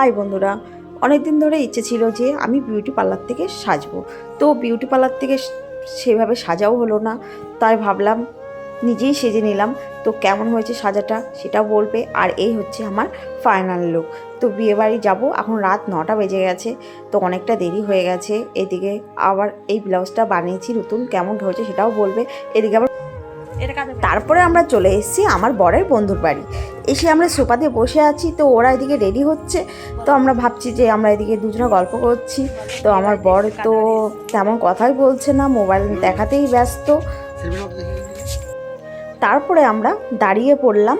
High বন্ধুরা, অনেক দিন ধরে ইচ্ছে ছিল যে আমি বিউটি পার্লার থেকে সাজবো। তো বিউটি পার্লার থেকে সেভাবে সাজাও হলো না, তাই ভাবলাম নিজেই সেজে নিলাম। তো কেমন হয়েছে সাজাটা সেটাও বলবে। আর এই হচ্ছে আমার ফাইনাল লুক। তো বিয়েবাড়ি যাব, এখন রাত 9টা বেজে গেছে, তো অনেকটা দেরি হয়ে গেছে। এদিকে আবার এই ব্লাউজটা বানিয়েছি নতুন, কেমন হয়েছে সেটাও বলবে। এদিকে আবার তারপরে আমরা চলে এসেছি আমার বরের বন্ধুর বাড়ি। এসে আমরা সোফাতে বসে আছি, তো ওরা এদিকে রেডি হচ্ছে। তো আমরা ভাবছি যে আমরা এদিকে দুজনে গল্প করছি। তো আমার বর তো তেমন কথাই বলছে না, মোবাইল দেখাতেই ব্যস্ত। তারপরে আমরা দাঁড়িয়ে পড়লাম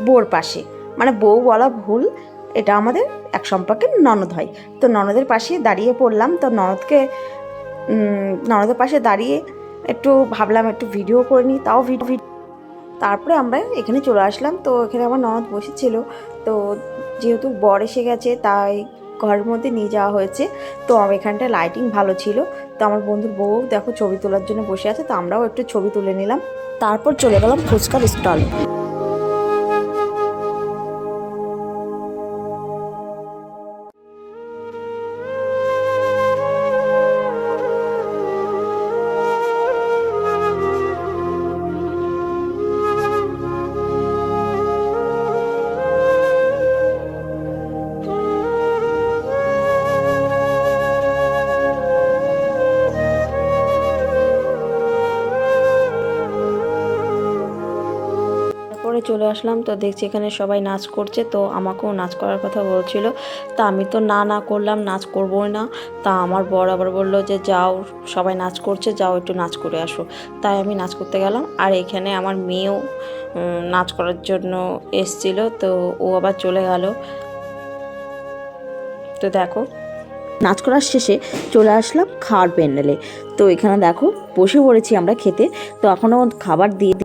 বউর পাশে, মানে বউ বলা ভুল, এটা আমাদের এক সম্পর্কে ননদ হয়। তো ননদের পাশে দাঁড়িয়ে পড়লাম। তো ননদের পাশে দাঁড়িয়ে একটু ভাবলাম একটু ভিডিও করে নিই, তাও ভিডিও। তারপরে আমরা এখানে চলে আসলাম। তো এখানে আমার ননদ বসেছিল, তো যেহেতু বর এসে গেছে তাই ঘরের মধ্যে নিয়ে যাওয়া হয়েছে। তো এখানটা লাইটিং ভালো ছিল। তো আমার বন্ধুর বউ দেখো ছবি তোলার জন্য বসে আছে, তো আমরাও একটু ছবি তুলে নিলাম। তারপর চলে গেলাম ফুচকার স্টলে। পরে চলে আসলাম, তো দেখছি এখানে সবাই নাচ করছে। তো আমাকেও নাচ করার কথা বলছিল, তা আমি তো না করলাম, নাচ করবোই না। তা আমার বর আবার বললো যে যাও, সবাই নাচ করছে, যাও একটু নাচ করে আসো। তাই আমি নাচ করতে গেলাম। আর এখানে আমার মেয়েও নাচ করার জন্য এসছিল, তো ও আবার চলে গেল। তো দেখো নাচ করার শেষে চলে আসলাম খাওয়ার প্যান্ডেলে। তো এখানে দেখো বসে পড়েছি আমরা খেতে। তো এখনও খাবার দিয়ে